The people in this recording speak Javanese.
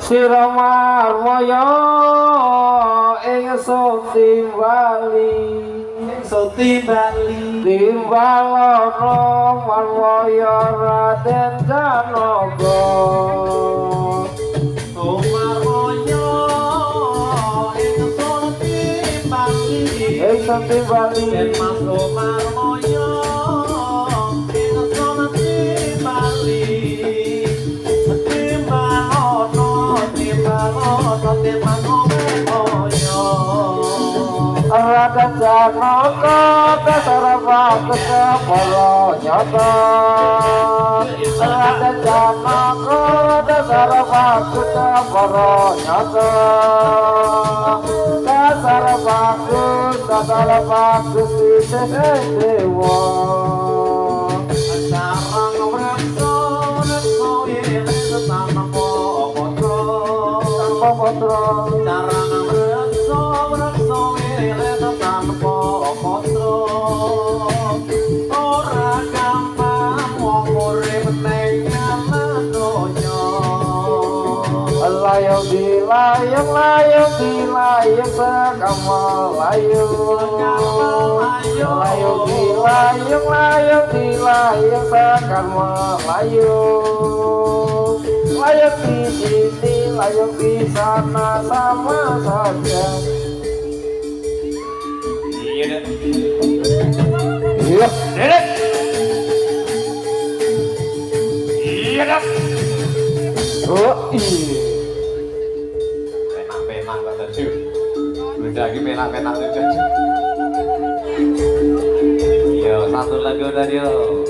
Siramar moyo ing Suti Bali timbalono marwaya Raden Janaka Sumarmoyo ing Suti Bali ing Suti Bali Mas Sumarmoyo ing Suti Bali Raden Janaka kasarapake para nyata Raden Janaka kasarapake para nyata kasarapake sisih dewa sarang rekso yen tanpa putra sarang rekso yen tanpa putra ora gampang wong urip ning donya layang sekama layang sekama layang di sini layang di sana sama saja. Iya dedek iya dah oh iya penak kok tadi udah lagi penak-penak yo satu lagu tadi yo